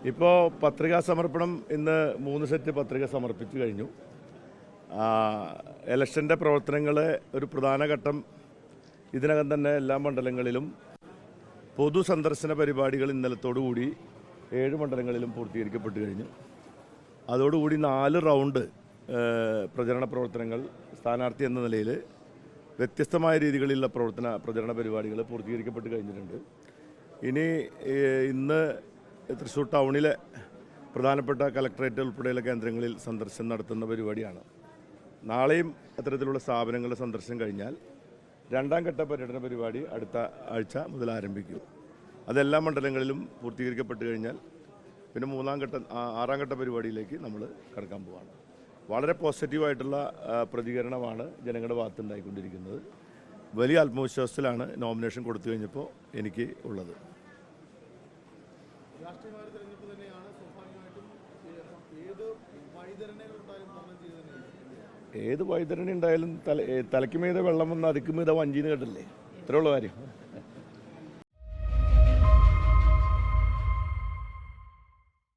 ഇപ്പോൾ പത്രികാ സമർപ്പണം ഇന്ന് 3 സെറ്റ് പത്രിക സമർപ്പിച്ചു കഴിഞ്ഞു. ഇലക്ഷൻ്റെ പ്രവർത്തനങ്ങളെ ഒരു പ്രധാന ഘട്ടം ഇതിനകം തന്നെ എല്ലാ മണ്ഡലങ്ങളിലും പൊതു സന്ദർശന പരിപാടികൾ ഇന്നലത്തോടുകൂടി 7 മണ്ഡലങ്ങളിലും പൂർത്തീകരിക്കപ്പെട്ടു കഴിഞ്ഞു. അതോടുകൂടി 4 റൗണ്ട് പ്രചരണ പ്രവർത്തനങ്ങൾ സ്ഥാനാർത്ഥി എന്ന നിലയിൽ വ്യത്യസ്തമായ രീതികളിലുള്ള പ്രചരണ പരിപാടികൾ പൂർത്തീകരിക്കപ്പെട്ട് കഴിഞ്ഞിട്ടുണ്ട്. ഇനി ഇന്ന് തൃശ്ശൂർ ടൗണിലെ പ്രധാനപ്പെട്ട കളക്ടറേറ്റ് ഉൾപ്പെടെയുള്ള കേന്ദ്രങ്ങളിൽ സന്ദർശനം നടത്തുന്ന പരിപാടിയാണ്. നാളെയും അത്തരത്തിലുള്ള സ്ഥാപനങ്ങളുടെ സന്ദർശനം കഴിഞ്ഞാൽ 2ാം ഘട്ട പര്യടന പരിപാടി അടുത്ത ആഴ്ച മുതൽ ആരംഭിക്കും. അതെല്ലാ മണ്ഡലങ്ങളിലും പൂർത്തീകരിക്കപ്പെട്ട് കഴിഞ്ഞാൽ പിന്നെ 6ാം ഘട്ട പരിപാടിയിലേക്ക് നമ്മൾ കടക്കാൻ പോവുകയാണ്. വളരെ പോസിറ്റീവായിട്ടുള്ള പ്രതികരണമാണ് ജനങ്ങളുടെ ഭാഗത്തുണ്ടായിക്കൊണ്ടിരിക്കുന്നത്. വലിയ ആത്മവിശ്വാസത്തിലാണ് നോമിനേഷൻ കൊടുത്തു കഴിഞ്ഞപ്പോൾ എനിക്ക് ഉള്ളത്. ഏത് വൈതരണി ഉണ്ടായാലും തലയ്ക്ക് മീതെ വെള്ളം വന്ന് അതിക്ക് മീതെ വഞ്ചിന്ന് കേട്ടില്ലേ? ഇത്രയുള്ള കാര്യം.